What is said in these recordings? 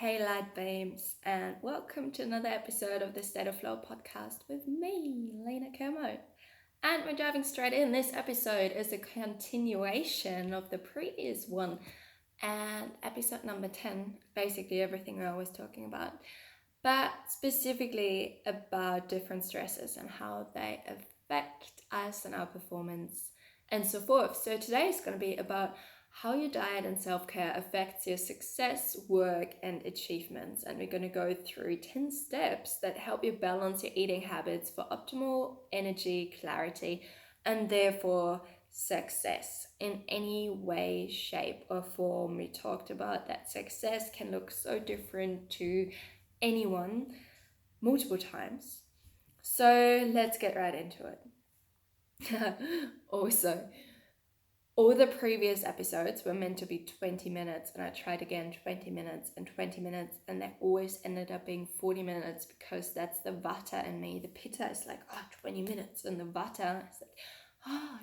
Hey light beams, and welcome to another episode of the State of Flow podcast with me, Lena Kermode. And we're diving straight in. This episode is a continuation of the previous one, and episode number 10, basically everything we're always talking about, but specifically about different stresses and how they affect us and our performance and so forth. So today is going to be about how your diet and self-care affects your success, work, and achievements. And we're going to go through 10 steps that help you balance your eating habits for optimal energy, clarity, and therefore success in any way, shape, or form. We talked about that success can look so different to anyone multiple times. So let's get right into it. Also, all the previous episodes were meant to be 20 minutes, and I tried again 20 minutes and 20 minutes, and they always ended up being 40 minutes because that's the vata in me. The pitta is like, 20 minutes, and the vata is like,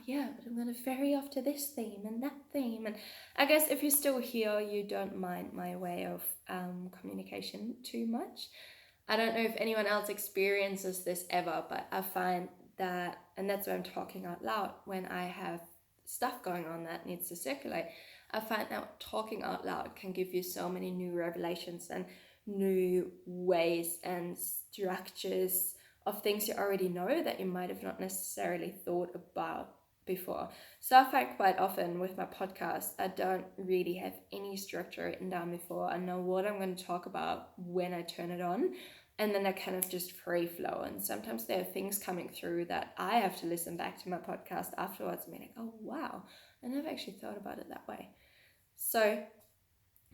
yeah, but I'm going to vary off to this theme and that theme. And I guess if you're still here, you don't mind my way of communication too much. I don't know if anyone else experiences this ever, but I find that, and that's why I'm talking out loud when I have stuff going on that needs to circulate. I find that talking out loud can give you so many new revelations and new ways and structures of things you already know that you might have not necessarily thought about before. So I find quite often with my podcast, I don't really have any structure written down before. I know what I'm going to talk about when I turn it on, and then I kind of just free flow. And sometimes there are things coming through that I have to listen back to my podcast afterwards and be like, oh wow, I never actually thought about it that way. So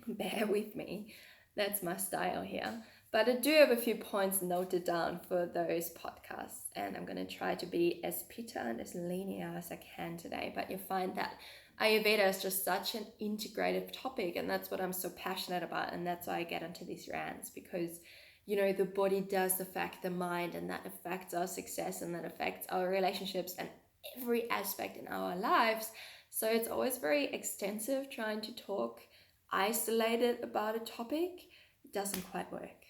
bear with me, that's my style here. But I do have a few points noted down for those podcasts, and I'm going to try to be as pitta and as linear as I can today. But you'll find that Ayurveda is just such an integrative topic, and that's what I'm so passionate about, and that's why I get into these rants, because the body does affect the mind, and that affects our success, and that affects our relationships and every aspect in our lives. So it's always very extensive trying to talk isolated about a topic. It doesn't quite work.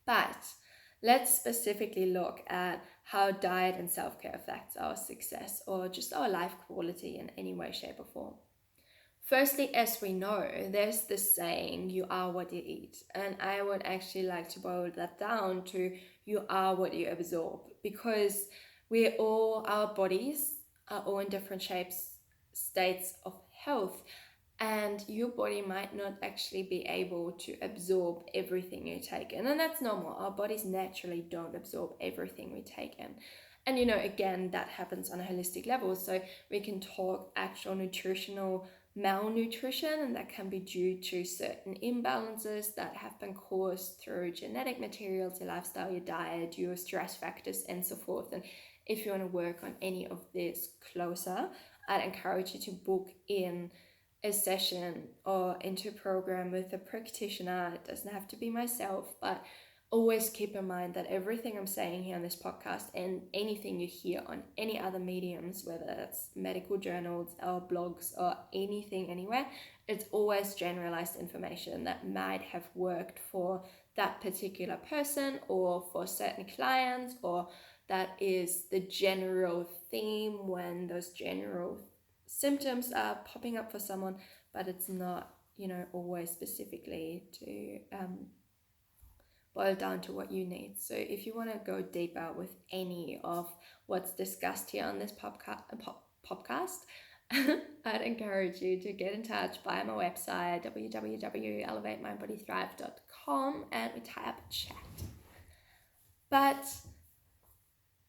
But let's specifically look at how diet and self-care affects our success or just our life quality in any way, shape, or form. Firstly, as we know, there's this saying, you are what you eat. And I would actually like to boil that down to you are what you absorb, because our bodies are all in different shapes, states of health, and your body might not actually be able to absorb everything you take in. And that's normal. Our bodies naturally don't absorb everything we take in. And again, that happens on a holistic level. So we can talk actual nutritional malnutrition, and that can be due to certain imbalances that have been caused through genetic materials, your lifestyle, your diet, your stress factors, and so forth. And if you want to work on any of this closer, I'd encourage you to book in a session or into a program with a practitioner. It doesn't have to be myself, but always keep in mind that everything I'm saying here on this podcast and anything you hear on any other mediums, whether that's medical journals or blogs or anything anywhere, it's always generalized information that might have worked for that particular person or for certain clients, or that is the general theme when those general symptoms are popping up for someone, but it's not, always specifically to boil down to what you need. So if you want to go deeper with any of what's discussed here on this podcast, I'd encourage you to get in touch via my website, www.elevatemindbodythrive.com, and we type chat. But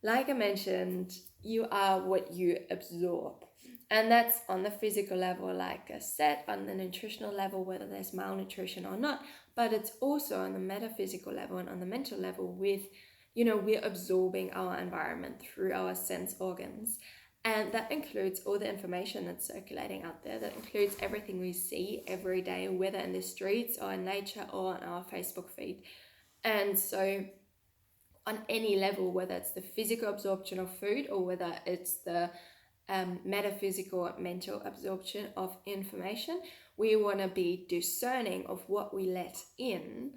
like I mentioned, you are what you absorb. And that's on the physical level, like I said, on the nutritional level, whether there's malnutrition or not. But it's also on the metaphysical level and on the mental level with, we're absorbing our environment through our sense organs. And that includes all the information that's circulating out there. That includes everything we see every day, whether in the streets or in nature or on our Facebook feed. And so on any level, whether it's the physical absorption of food or whether it's the metaphysical mental absorption of information, We want to be discerning of what we let in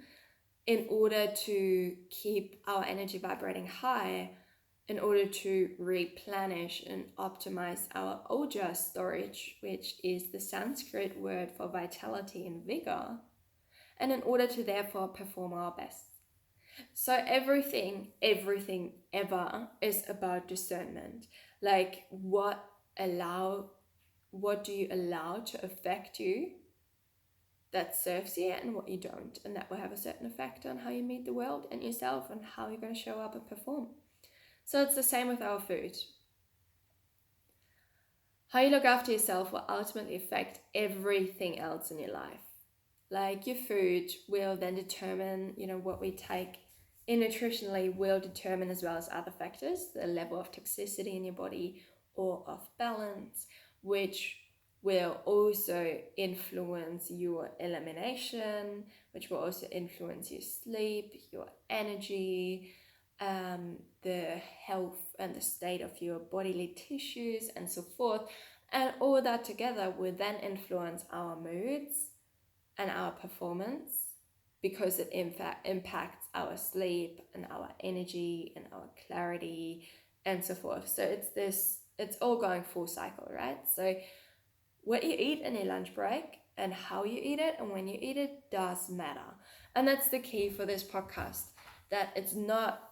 order to keep our energy vibrating high, in order to replenish and optimize our oja storage, which is the Sanskrit word for vitality and vigor, and in order to therefore perform our best. So everything ever is about discernment. Like what do you allow to affect you that serves you and what you don't, and that will have a certain effect on how you meet the world and yourself and how you're going to show up and perform. So it's the same with our food. How you look after yourself will ultimately affect everything else in your life. Like your food will then determine, what we take in nutritionally will determine, as well as other factors, the level of toxicity in your body or of balance, which will also influence your elimination, which will also influence your sleep, your energy, the health and the state of your bodily tissues and so forth. And all that together will then influence our moods and our performance, because it in fact impacts our sleep and our energy and our clarity and so forth. So it's all going full cycle, right? So what you eat in your lunch break and how you eat it and when you eat it does matter. And that's the key for this podcast, that it's not,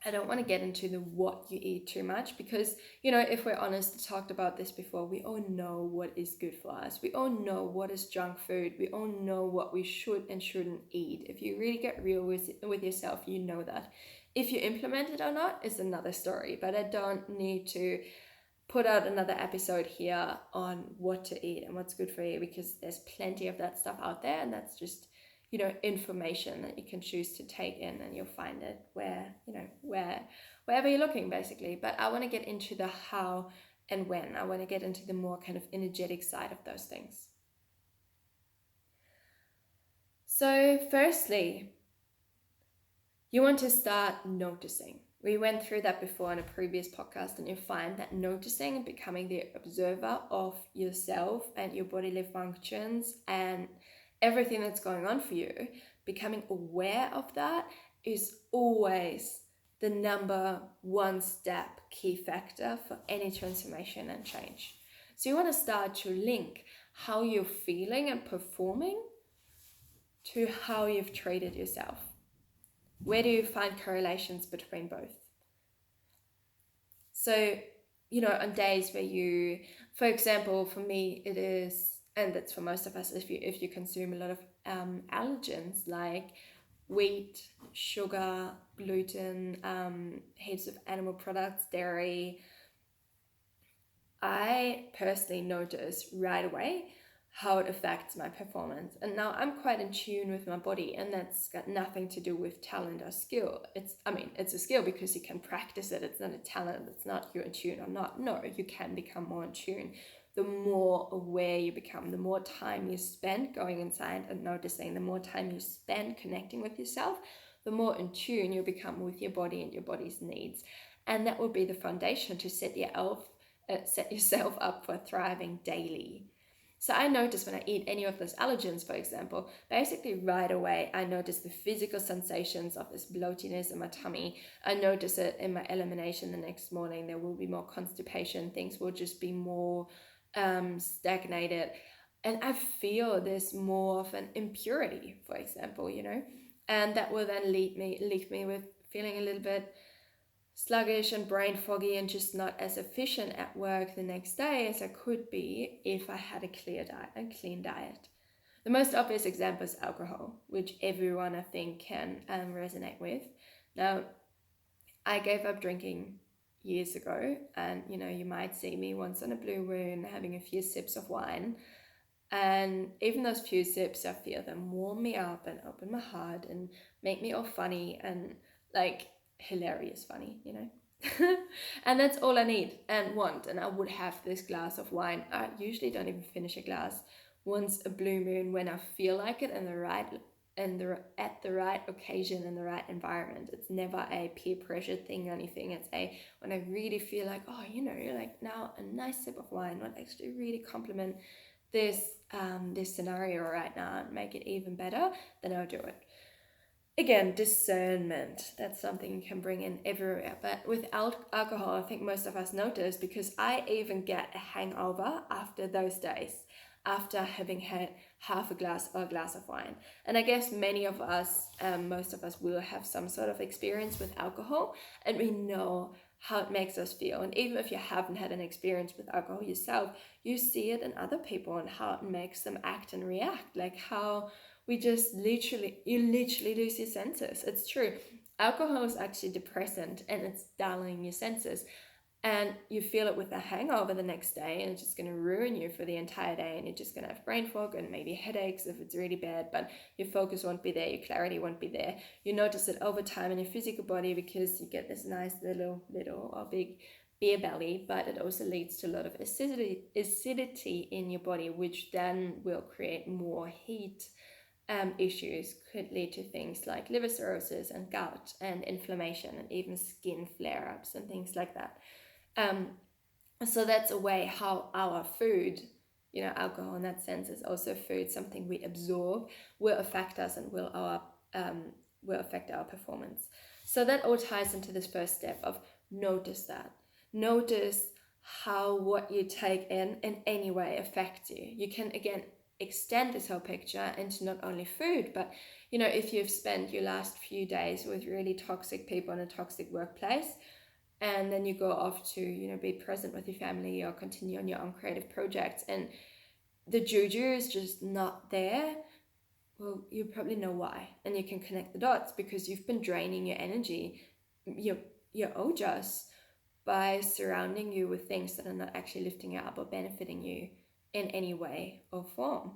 I don't want to get into the what you eat too much, because, if we're honest, I talked about this before, we all know what is good for us. We all know what is junk food. We all know what we should and shouldn't eat. If you really get real with yourself, you know that. If you implement it or not is another story, but I don't need to put out another episode here on what to eat and what's good for you, because there's plenty of that stuff out there, and that's just information that you can choose to take in, and you'll find it wherever you're looking, basically. But I want to get into the how and when. I want to get into the more kind of energetic side of those things. So firstly, you want to start noticing. We went through that before in a previous podcast, and you find that noticing and becoming the observer of yourself and your bodily functions and everything that's going on for you, becoming aware of that is always the number one step key factor for any transformation and change. So you want to start to link how you're feeling and performing to how you've treated yourself. Where do you find correlations between both? So, on days where you, for example, for me it is, and that's for most of us, if you consume a lot of allergens like wheat, sugar, gluten, heaps of animal products, dairy, I personally notice right away how it affects my performance. And now I'm quite in tune with my body, and that's got nothing to do with talent or skill. It's a skill because you can practice it. It's not a talent. It's not you're in tune or not. No, you can become more in tune. The more aware you become, the more time you spend going inside and noticing, the more time you spend connecting with yourself, the more in tune you become with your body and your body's needs. And that will be the foundation to set yourself up for thriving daily. So I notice when I eat any of those allergens, for example, basically right away, I notice the physical sensations of this bloatiness in my tummy. I notice it in my elimination the next morning. There will be more constipation. Things will just be more stagnated. And I feel there's more of an impurity, for example, and that will then leave me with feeling a little bit sluggish and brain foggy and just not as efficient at work the next day as I could be if I had a clean diet. The most obvious example is alcohol, which everyone I think can resonate with. Now, I gave up drinking years ago, and you might see me once on a blue moon having a few sips of wine, and even those few sips, I feel them warm me up and open my heart and make me all funny and like hilarious funny, and that's all I need and want. And I would have this glass of wine. I usually don't even finish a glass. Once a blue moon, when I feel like it and at the right occasion and the right environment. It's never a peer pressure thing or anything. It's when I really feel like, like now a nice sip of wine would actually really complement this scenario right now and make it even better, then I'll do it. Again, discernment, that's something you can bring in everywhere. But without alcohol, I think most of us notice, because I even get a hangover after those days, after having had half a glass or a glass of wine. And I guess many of us, most of us will have some sort of experience with alcohol, and we know how it makes us feel. And even if you haven't had an experience with alcohol yourself, you see it in other people and how it makes them act and react, like how you literally lose your senses. It's true. Alcohol is actually depressant, and it's dulling your senses. And you feel it with a hangover the next day, and it's just going to ruin you for the entire day, and you're just going to have brain fog and maybe headaches if it's really bad, but your focus won't be there, your clarity won't be there. You notice it over time in your physical body, because you get this nice little or big beer belly, but it also leads to a lot of acidity in your body, which then will create more heat. Issues could lead to things like liver cirrhosis and gout and inflammation and even skin flare-ups and things like that. So that's a way how our food, alcohol in that sense is also food, something we absorb, will affect us and will affect our performance. So that all ties into this first step of notice that. Notice how what you take in any way affects you. You can, again, extend this whole picture into not only food, but if you've spent your last few days with really toxic people in a toxic workplace, and then you go off to be present with your family or continue on your own creative projects, and the juju is just not there, well, you probably know why, and you can connect the dots, because you've been draining your energy, your ojas, by surrounding you with things that are not actually lifting you up or benefiting you in any way or form.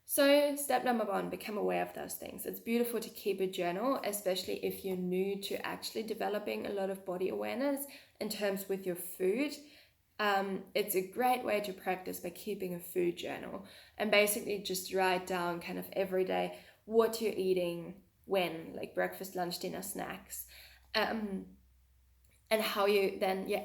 So step number 1, become aware of those things. It's beautiful to keep a journal, especially if you're new to actually developing a lot of body awareness in terms with your food. It's a great way to practice by keeping a food journal, and basically just write down kind of every day what you're eating, when, like breakfast, lunch, dinner, snacks, and how your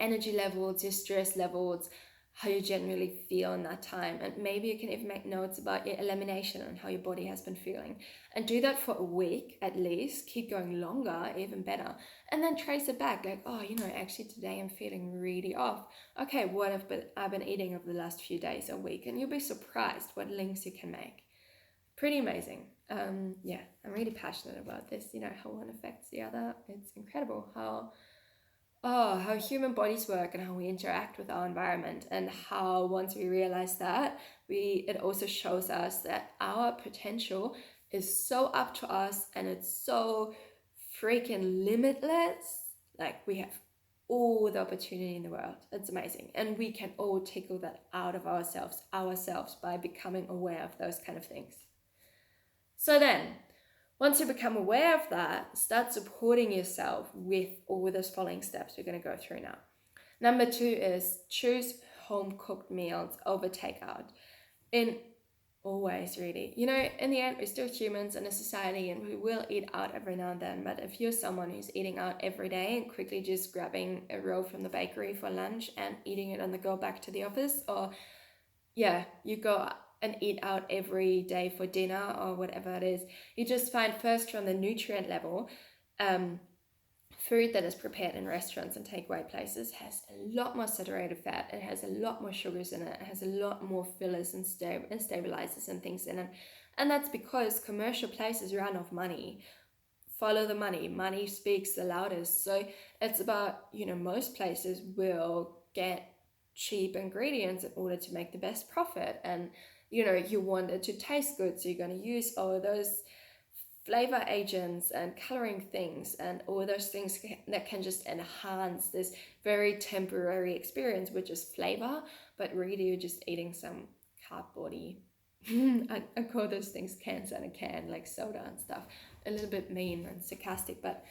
energy levels, your stress levels, how you generally feel in that time. And maybe you can even make notes about your elimination and how your body has been feeling, and do that for a week at least. Keep going longer, even better, and then trace it back, like, oh, actually today I'm feeling really off. Okay, what have I been eating over the last few days or week? And you'll be surprised what links you can make. Pretty amazing. I'm really passionate about this, how one affects the other. It's incredible how human bodies work and how we interact with our environment, and how once we realize that, it also shows us that our potential is so up to us, and it's so freaking limitless. Like, we have all the opportunity in the world. It's amazing, and we can all tickle that out of ourselves by becoming aware of those kind of things. So then, once you become aware of that, start supporting yourself with all those following steps we're going to go through now. Number 2 is choose home-cooked meals over takeout. Always, really. In the end, we're still humans in a society, and we will eat out every now and then. But if you're someone who's eating out every day and quickly just grabbing a roll from the bakery for lunch and eating it on the go back to the office, or you go and eat out every day for dinner or whatever it is, you just find, first, from the nutrient level, food that is prepared in restaurants and takeaway places has a lot more saturated fat. It has a lot more sugars in it. It has a lot more fillers and stabilizers and things in it. And that's because commercial places run off money. Follow the money. Money speaks the loudest. So it's about, most places will get cheap ingredients in order to make the best profit. And, you want it to taste good, so you're going to use all those flavor agents and coloring things and all those things that can just enhance this very temporary experience, which is flavor, but really you're just eating some cardboardy I call those things cans in a can, like soda and stuff. A little bit mean and sarcastic, but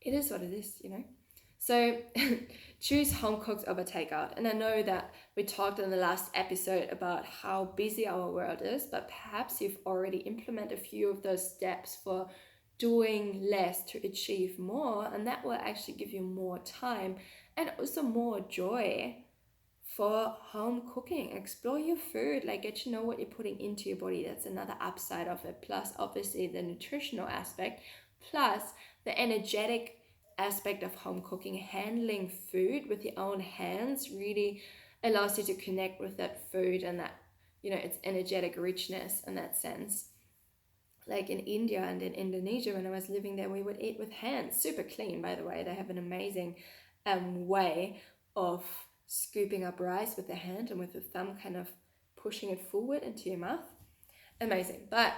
it is what it is, So choose home cooked over takeout. And I know that we talked in the last episode about how busy our world is, but perhaps you've already implemented a few of those steps for doing less to achieve more, and that will actually give you more time and also more joy for home cooking. Explore your food, like get to know what you're putting into your body. That's another upside of it. Plus, obviously, the nutritional aspect, plus the energetic aspect of home cooking. Handling food with your own hands really allows you to connect with that food and that, its energetic richness in that sense. Like in India and in Indonesia, when I was living there, we would eat with hands. Super clean, by the way. They have an amazing way of scooping up rice with the hand and with the thumb kind of pushing it forward into your mouth. Amazing. But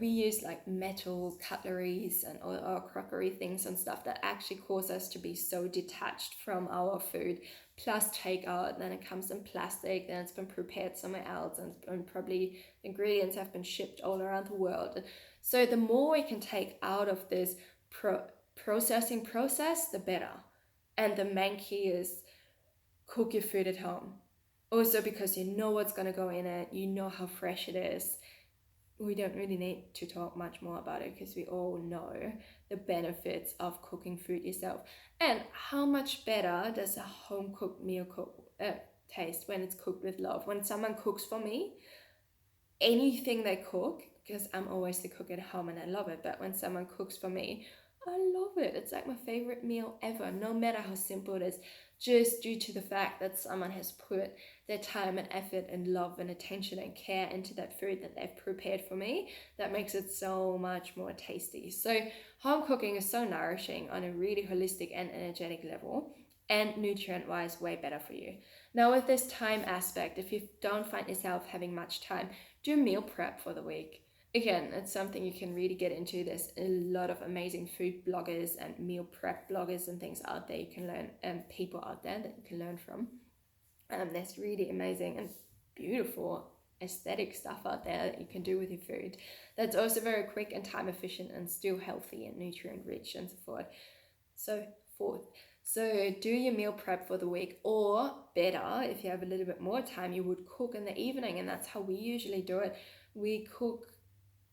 we use like metal cutleries and or crockery things and stuff that actually cause us to be so detached from our food. Plus takeout, then it comes in plastic, then it's been prepared somewhere else, and probably the ingredients have been shipped all around the world. So the more we can take out of this processing process, the better. And the main key is cook your food at home. Also because you know what's going to go in it, you know how fresh it is. We don't really need to talk much more about it because we all know the benefits of cooking food yourself. And how much better does a home cooked meal taste when it's cooked with love? When someone cooks for me, anything they cook, because I'm always the cook at home and I love it, but when someone cooks for me, I love it. It's like my favorite meal ever, no matter how simple it is, just due to the fact that someone has put their time and effort and love and attention and care into that food that they've prepared for me. That makes it so much more tasty. So home cooking is so nourishing on a really holistic and energetic level, and nutrient-wise way better for you. Now with this time aspect, if you don't find yourself having much time, do meal prep for the week. Again, it's something you can really get into. There's a lot of amazing food bloggers and meal prep bloggers and things out there you can learn, and people out there that you can learn from. There's really amazing and beautiful aesthetic stuff out there that you can do with your food. That's also very quick and time efficient and still healthy and nutrient rich and so forth. So do your meal prep for the week, or better, if you have a little bit more time, you would cook in the evening, and that's how we usually do it. We cook,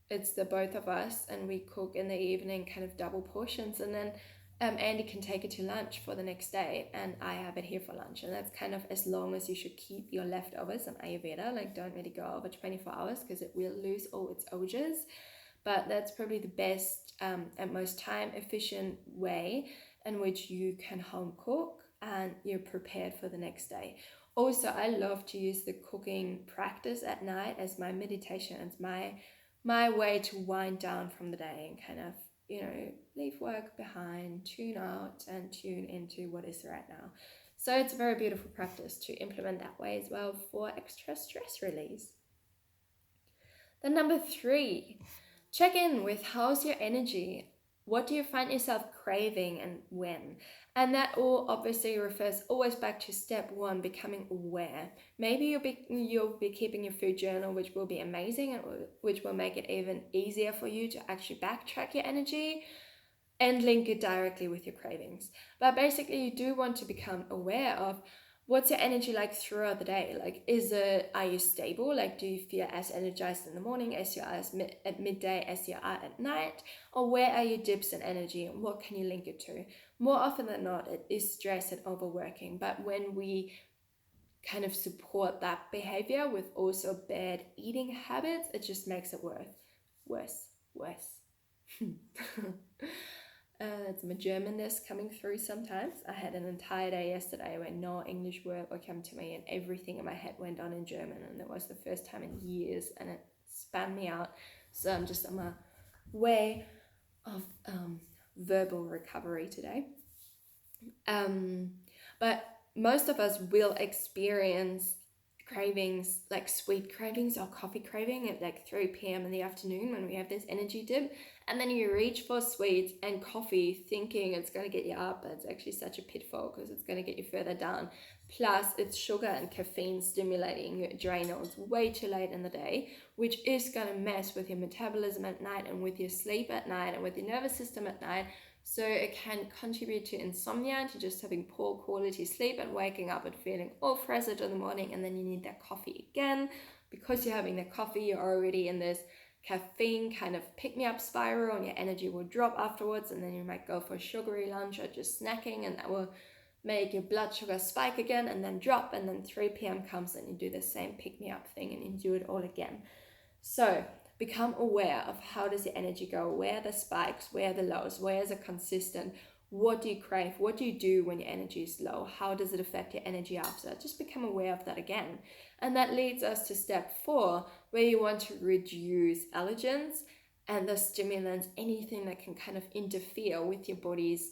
it's the both of us, and we cook in the evening, kind of double portions, and then Andy can take it to lunch for the next day, and I have it here for lunch. And that's kind of as long as you should keep your leftovers in Ayurveda. Like, don't really go over 24 hours because it will lose all its ojas. But that's probably the best and most time efficient way in which you can home cook and you're prepared for the next day. Also, I love to use the cooking practice at night as my meditation. It's my way to wind down from the day and kind of, leave work behind, tune out and tune into what is right now. So it's a very beautiful practice to implement that way as well for extra stress release. Then number 3, check in with how's your energy. What do you find yourself craving and when? And that all obviously refers always back to step 1, becoming aware. Maybe you'll be keeping your food journal, which will be amazing and which will make it even easier for you to actually backtrack your energy and link it directly with your cravings. But basically you do want to become aware of what's your energy like throughout the day. Like, are you stable? Like, do you feel as energized in the morning as you are at midday as you are at night? Or where are your dips in energy and what can you link it to? More often than not, it is stress and overworking. But when we kind of support that behavior with also bad eating habits, it just makes it worse. It's my Germanness coming through sometimes. I had an entire day yesterday where no English word would come to me and everything in my head went on in German, and it was the first time in years and it spun me out. So I'm just on my way of verbal recovery today. But most of us will experience cravings, like sweet cravings or coffee craving at like 3 p.m. in the afternoon when we have this energy dip, and then you reach for sweets and coffee thinking it's going to get you up, but it's actually such a pitfall because it's going to get you further down. Plus it's sugar and caffeine stimulating your adrenals way too late in the day, which is going to mess with your metabolism at night and with your sleep at night and with your nervous system at night. So it can contribute to insomnia, to just having poor quality sleep and waking up and feeling all frazzled in the morning, and then you need that coffee again. Because you're having that coffee, you're already in this caffeine kind of pick-me-up spiral and your energy will drop afterwards, and then you might go for a sugary lunch or just snacking, and that will make your blood sugar spike again and then drop, and then 3 p.m. comes and you do the same pick-me-up thing and you do it all again. So become aware of how does your energy go, where are the spikes, where are the lows, where is it consistent, what do you crave, what do you do when your energy is low, how does it affect your energy after. Just become aware of that again. And that leads us to step 4, where you want to reduce allergens and the stimulants, anything that can kind of interfere with your body's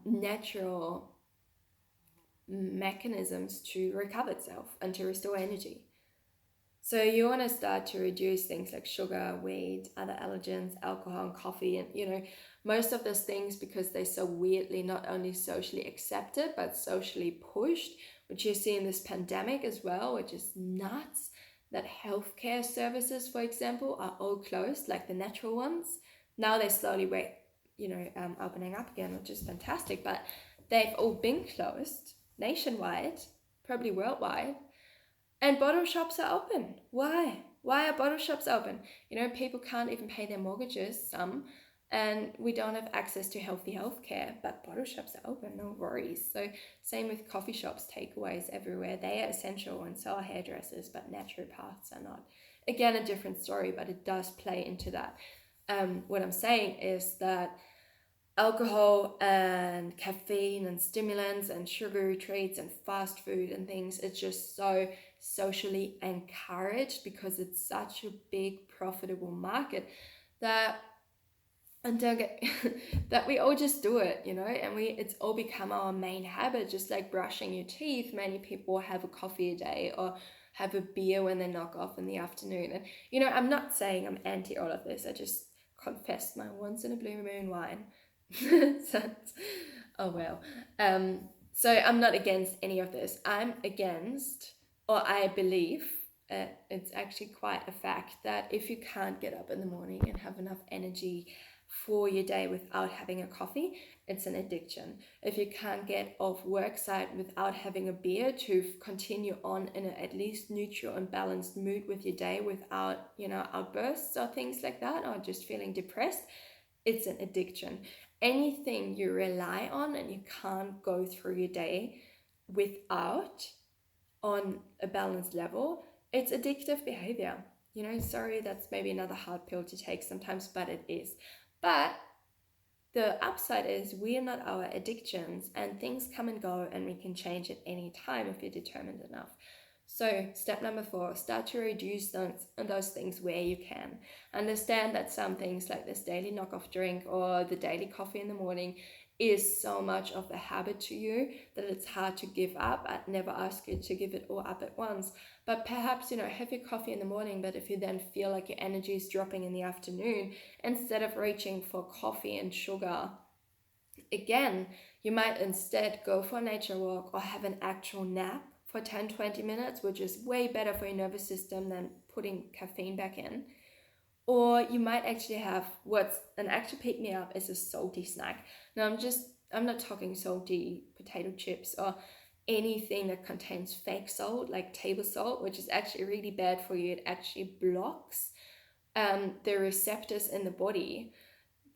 natural mechanisms to recover itself and to restore energy. So you want to start to reduce things like sugar, weed, other allergens, alcohol, and coffee, and most of those things, because they're so weirdly not only socially accepted but socially pushed, which you see in this pandemic as well, which is nuts. That healthcare services, for example, are all closed, like the natural ones. Now they're slowly opening up again, which is fantastic, but they've all been closed nationwide, probably worldwide. And bottle shops are open. Why? Why are bottle shops open? People can't even pay their mortgages, some, and we don't have access to healthy healthcare, but bottle shops are open, no worries. So same with coffee shops, takeaways everywhere. They are essential, and so are hairdressers, but naturopaths are not. Again, a different story, but it does play into that. What I'm saying is that alcohol and caffeine and stimulants and sugary treats and fast food and things, it's just so socially encouraged because it's such a big profitable market that that we all just do it, and it's all become our main habit, just like brushing your teeth. Many people have a coffee a day or have a beer when they knock off in the afternoon. And I'm not saying I'm anti all of this, I just confessed my once in a blue moon wine. Oh well. So I'm not against any of this. I'm against, or I believe, it's actually quite a fact, that if you can't get up in the morning and have enough energy for your day without having a coffee, it's an addiction. If you can't get off work site without having a beer to continue on in an at least neutral and balanced mood with your day, without outbursts or things like that, or just feeling depressed, it's an addiction. Anything you rely on and you can't go through your day without, on a balanced level, it's addictive behavior. Sorry, that's maybe another hard pill to take sometimes, but it is. But the upside is we are not our addictions, and things come and go, and we can change at any time if you're determined enough. So step number 4, start to reduce those things where you can. Understand that some things like this daily knockoff drink or the daily coffee in the morning is so much of a habit to you that it's hard to give up. I'd never ask you to give it all up at once, but perhaps have your coffee in the morning, but if you then feel like your energy is dropping in the afternoon, instead of reaching for coffee and sugar again, you might instead go for a nature walk or have an actual nap for 10-20 minutes, which is way better for your nervous system than putting caffeine back in. Or you might actually have what's an actual pick-me-up is a salty snack. Now I'm not talking salty potato chips or anything that contains fake salt, like table salt, which is actually really bad for you. It actually blocks the receptors in the body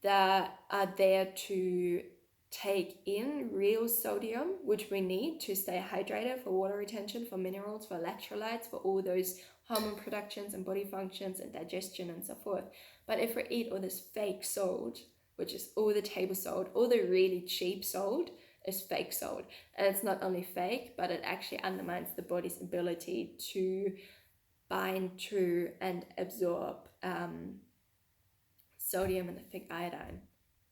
that are there to take in real sodium, which we need to stay hydrated, for water retention, for minerals, for electrolytes, for all those hormone productions and body functions and digestion and so forth. But if we eat all this fake salt, which is all the table salt, all the really cheap salt is fake salt. And it's not only fake, but it actually undermines the body's ability to bind to and absorb sodium and the thick iodine,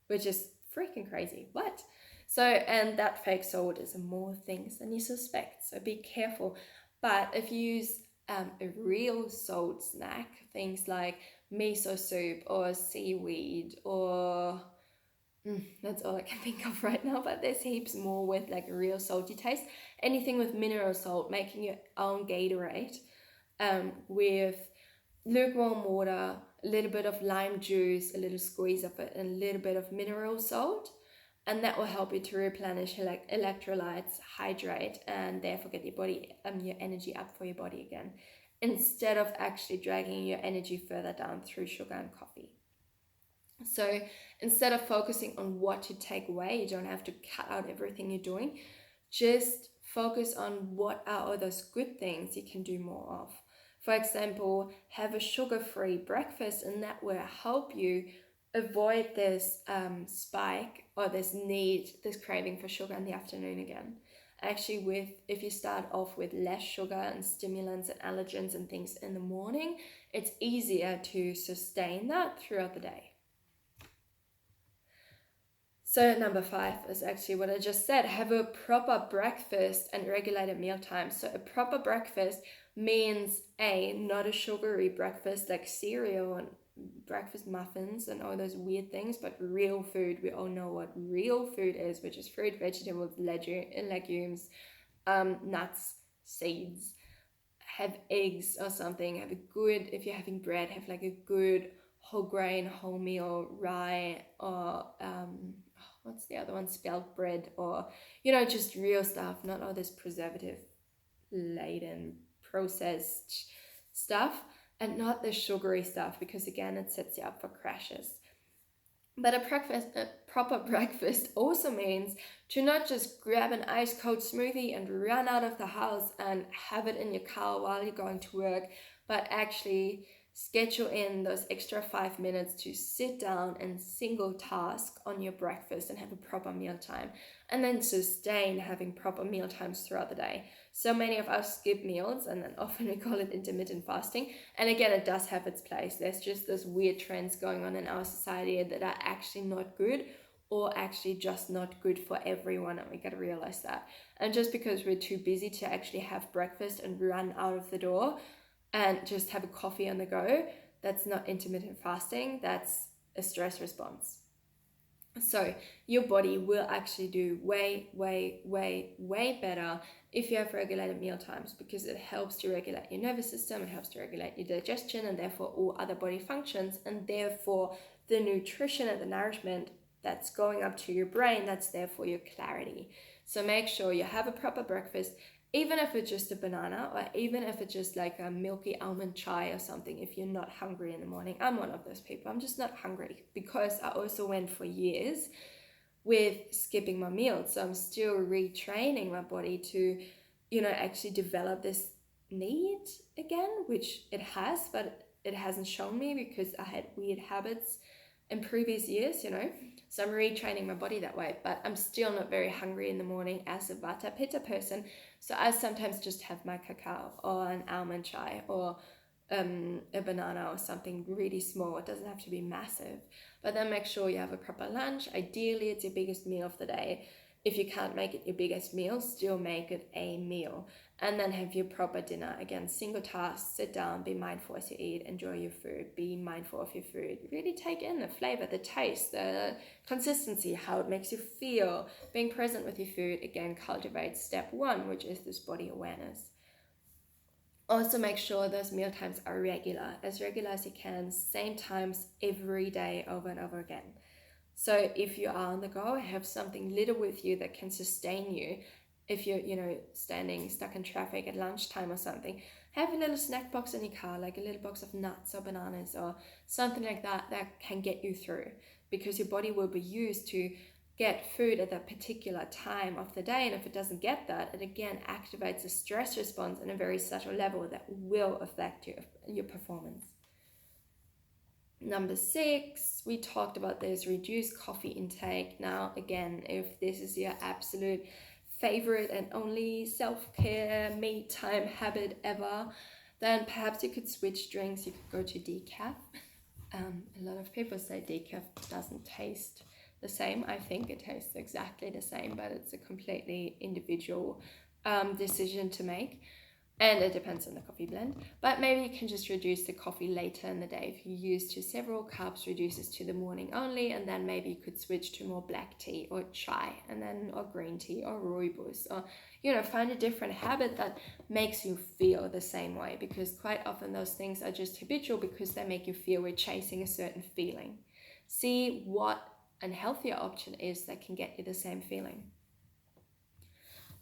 which is freaking crazy. What? So, and that fake salt is more things than you suspect, so be careful. But if you use a real salt snack, things like miso soup or seaweed or that's all I can think of right now, but there's heaps more with like a real salty taste. Anything with mineral salt, making your own Gatorade with lukewarm water, a little bit of lime juice, a little squeeze of it, and a little bit of mineral salt, and that will help you to replenish electrolytes, hydrate, and therefore get your body your energy up for your body again, instead of actually dragging your energy further down through sugar and coffee. So instead of focusing on what to take away, you don't have to cut out everything you're doing. just focus on what are all those good things you can do more of. For example, have a sugar-free breakfast, and that will help you avoid this spike or this craving for sugar in the afternoon again. Actually, if you start off with less sugar and stimulants and allergens and things in the morning, it's easier to sustain that throughout the day. So number 5 is actually what I just said. Have a proper breakfast and regulated meal times. So a proper breakfast means not a sugary breakfast like cereal and breakfast muffins and all those weird things, but real food. We all know what real food is, which is fruit, vegetables, legumes, nuts, seeds. Have eggs or something. If you're having bread, have like a good whole grain, wholemeal rye, or what's the other one? Spelt bread, or just real stuff, not all this preservative laden processed stuff, and not the sugary stuff, because again it sets you up for crashes. But a proper breakfast also means to not just grab an ice cold smoothie and run out of the house and have it in your car while you're going to work, but actually schedule in those extra 5 minutes to sit down and single task on your breakfast and have a proper meal time, and then sustain having proper meal times throughout the day. So many of us skip meals, and then often we call it intermittent fasting. And again, it does have its place. There's just those weird trends going on in our society that are actually not good, or actually just not good for everyone, and we got to realize that. And just because we're too busy to actually have breakfast and run out of the door and just have a coffee on the go, that's not intermittent fasting, that's a stress response. So your body will actually do way better if you have regulated meal times, because it helps to regulate your nervous system, it helps to regulate your digestion, and therefore all other body functions, and therefore the nutrition and the nourishment that's going up to your brain, that's there for your clarity. So make sure you have a proper breakfast, even if it's just a banana, or even if it's just like a milky almond chai or something, if you're not hungry in the morning. I'm one of those people. I'm just not hungry, because I also went for years with skipping my meals. So I'm still retraining my body to, actually develop this need again, which it has, but it hasn't shown me because I had weird habits in previous years, So I'm retraining my body that way, but I'm still not very hungry in the morning as a Vata Pitta person. So I sometimes just have my cacao or an almond chai or a banana or something really small. It doesn't have to be massive, but then make sure you have a proper lunch. Ideally, it's your biggest meal of the day. If you can't make it your biggest meal, still make it a meal. And then have your proper dinner. Again, single task, sit down, be mindful as you eat, enjoy your food, be mindful of your food. Really take in the flavor, the taste, the consistency, how it makes you feel. Being present with your food, again, cultivates step 1, which is this body awareness. Also make sure those meal times are regular as you can, same times every day, over and over again. So if you are on the go, have something little with you that can sustain you. If you're, standing stuck in traffic at lunchtime or something, have a little snack box in your car, like a little box of nuts or bananas or something like that can get you through, because your body will be used to get food at that particular time of the day. And if it doesn't get that, it again activates a stress response in a very subtle level that will affect your performance. Number 6, we talked about this, reduce coffee intake. Now, again, if this is your absolute favorite and only self-care, me time habit ever, then perhaps you could switch drinks. You could go to decaf. A lot of people say decaf doesn't taste the same. I think it tastes exactly the same, but it's a completely individual decision to make. And it depends on the coffee blend. But maybe you can just reduce the coffee later in the day. If you use to several cups, reduces to the morning only. And then maybe you could switch to more black tea or chai, or green tea or rooibos. Or, find a different habit that makes you feel the same way. Because quite often those things are just habitual because they make you feel we're chasing a certain feeling. See what a healthier option is that can get you the same feeling.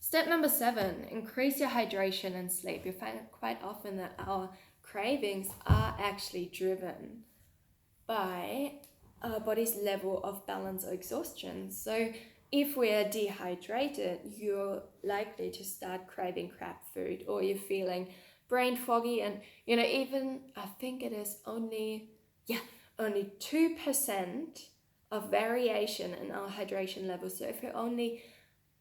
Step number 7, increase your hydration and sleep. You find quite often that our cravings are actually driven by our body's level of balance or exhaustion. So if we are dehydrated, you're likely to start craving crap food, or you're feeling brain foggy. And even I think it is only 2% of variation in our hydration levels. So if you're only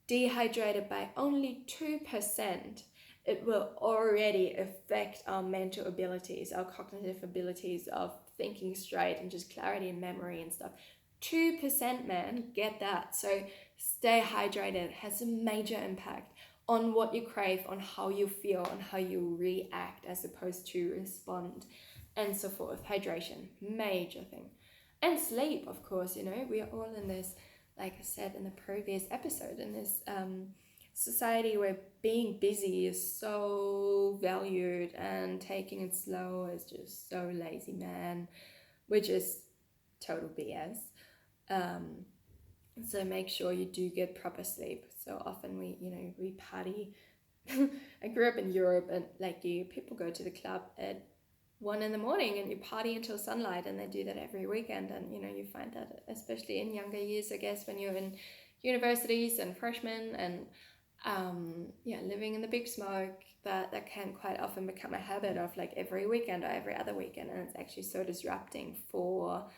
dehydrated by only 2%, it will already affect our mental abilities, our cognitive abilities of thinking straight and just clarity and memory and stuff. 2%, man, get that. So stay hydrated. It has a major impact on what you crave, on how you feel, on how you react as opposed to respond, and so forth. Hydration, major thing. And sleep, of course. We are all in this, like I said in the previous episode, in this society where being busy is so valued and taking it slow is just so lazy, man, which is total BS. So make sure you do get proper sleep. So often we party. I grew up in Europe, and people go to the club at 1 a.m. and you party until sunlight, and they do that every weekend. And you find that especially in younger years, I guess, when you're in universities and freshmen and living in the big smoke, that can quite often become a habit of every weekend or every other weekend, and it's actually so disrupting for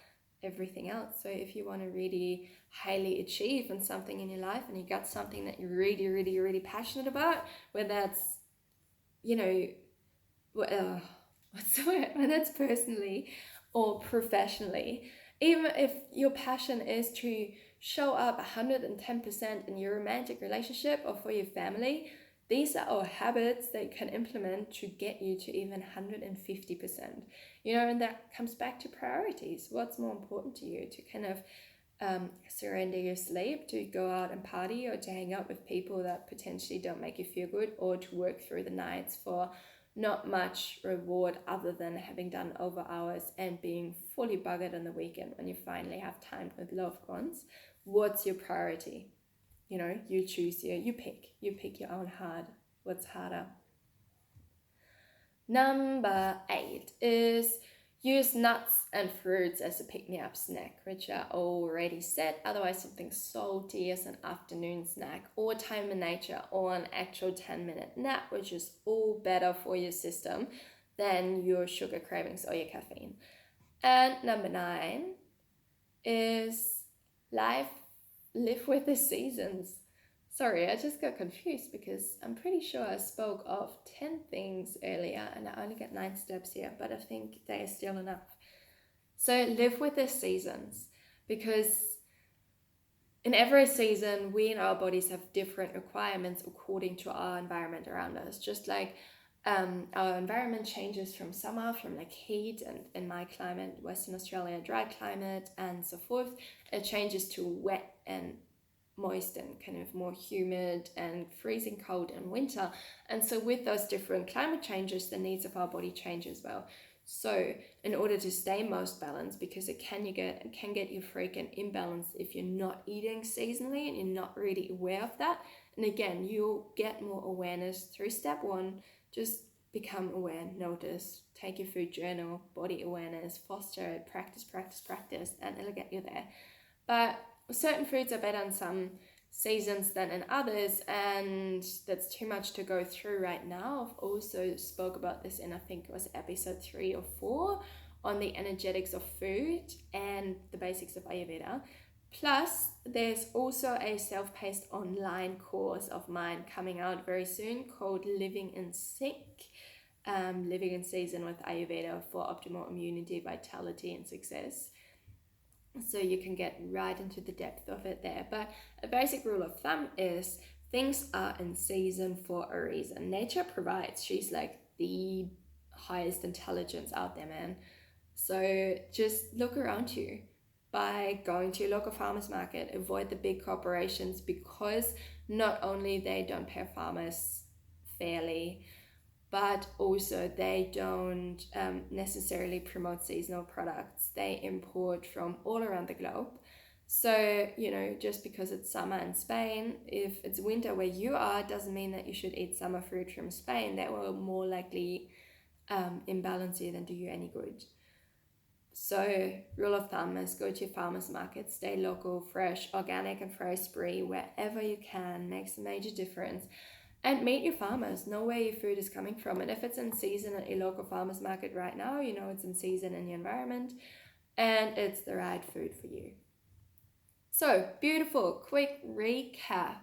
everything else. So if you want to really highly achieve in something in your life, and you got something that you're really, really, really passionate about, whether that's what's the word? Whether that's personally or professionally, even if your passion is to show up 110% in your romantic relationship or for your family, these are all habits that you can implement to get you to even 150%. And that comes back to priorities. What's more important to you? To kind of surrender your sleep, to go out and party, or to hang out with people that potentially don't make you feel good, or to work through the nights for not much reward other than having done over hours and being fully buggered on the weekend when you finally have time with loved ones. What's your priority? You choose you pick your own hard. What's harder? Number 8 is use nuts and fruits as a pick-me-up snack, which I already said. Otherwise, something salty as an afternoon snack, or time in nature, or an actual 10-minute nap, which is all better for your system than your sugar cravings or your caffeine. And number 9 is live live with the seasons. Sorry, I just got confused because I'm pretty sure I spoke of 10 things earlier and I only got 9 steps here, but I think they are still enough. So live with the seasons, because in every season, we in our bodies have different requirements according to our environment around us. Just like our environment changes from summer, from like heat, and in my climate, Western Australia, dry climate, and so forth, it changes to wet and moist and kind of more humid and freezing cold in winter. And so with those different climate changes, the needs of our body change as well. So in order to stay most balanced, because it can get you freaking imbalanced if you're not eating seasonally and you're not really aware of that. And again, you'll get more awareness through step 1. Just become aware, notice, take your food journal, body awareness, foster it, practice, and it'll get you there. But certain foods are better in some seasons than in others, and that's too much to go through right now. I've also spoke about this in, I think it was episode 3 or 4, on the energetics of food and the basics of Ayurveda. Plus, there's also a self-paced online course of mine coming out very soon called Living in Sync, Living in Season with Ayurveda for optimal immunity, vitality, and success. So you can get right into the depth of it there. But a basic rule of thumb is things are in season for a reason. Nature provides. She's like the highest intelligence out there, man. So just look around you. By going to your local farmers market, avoid the big corporations, because not only they don't pay farmers fairly, but also they don't necessarily promote seasonal products. They import from all around the globe. So, just because it's summer in Spain, if it's winter where you are, doesn't mean that you should eat summer fruit from Spain. That will more likely imbalance you than do you any good. So, rule of thumb is go to farmers markets, stay local, fresh, organic, and forest-free wherever you can. Makes a major difference. And meet your farmers. Know where your food is coming from. And if it's in season at your local farmers market right now, you know it's in season in your environment and it's the right food for you. So, beautiful. Quick recap.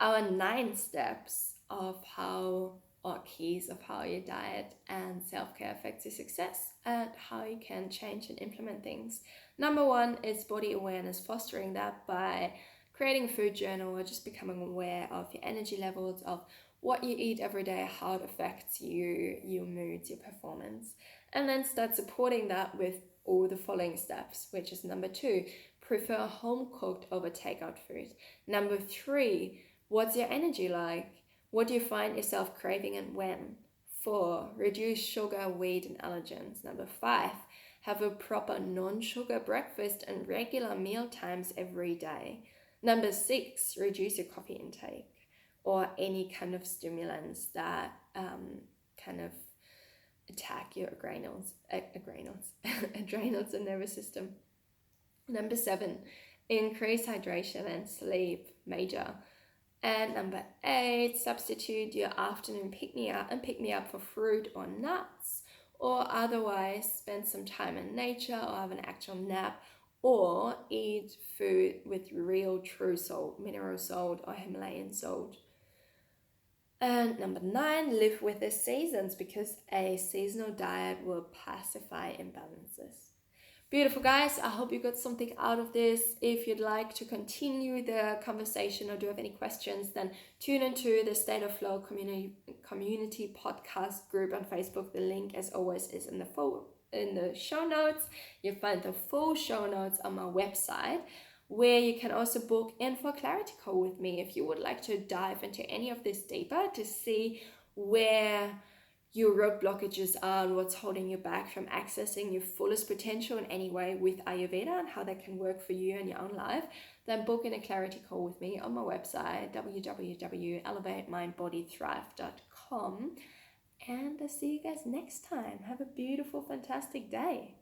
Our 9 steps of how, or keys of how your diet and self-care affects your success and how you can change and implement things. Number 1 is body awareness, fostering that by creating a food journal or just becoming aware of your energy levels, of what you eat every day, how it affects you, your moods, your performance. And then start supporting that with all the following steps, which is number 2, prefer home cooked over takeout food. Number 3, what's your energy like? What do you find yourself craving and when? 4, reduce sugar, wheat, and allergens. Number 5, have a proper non-sugar breakfast and regular meal times every day. Number 6, reduce your coffee intake or any kind of stimulants that kind of attack your adrenals and nervous system. Number 7, increase hydration and sleep, major. And number 8, substitute your afternoon pick-me-up for fruit or nuts, or otherwise spend some time in nature or have an actual nap, or eat food with real true salt, mineral salt or Himalayan salt. And number 9, live with the seasons, because a seasonal diet will pacify imbalances. Beautiful, guys. I hope you got something out of this. If you'd like to continue the conversation or do have any questions, then tune into the State of Flow community podcast group on Facebook. The link, as always, is in the show notes. You'll find the full show notes on my website, where you can also book in for a clarity call with me if you would like to dive into any of this deeper to see where your road blockages are and what's holding you back from accessing your fullest potential in any way with Ayurveda and how that can work for you in your own life. Then book in a clarity call with me on my website, www.elevatemindbodythrive.com. And I'll see you guys next time. Have a beautiful, fantastic day.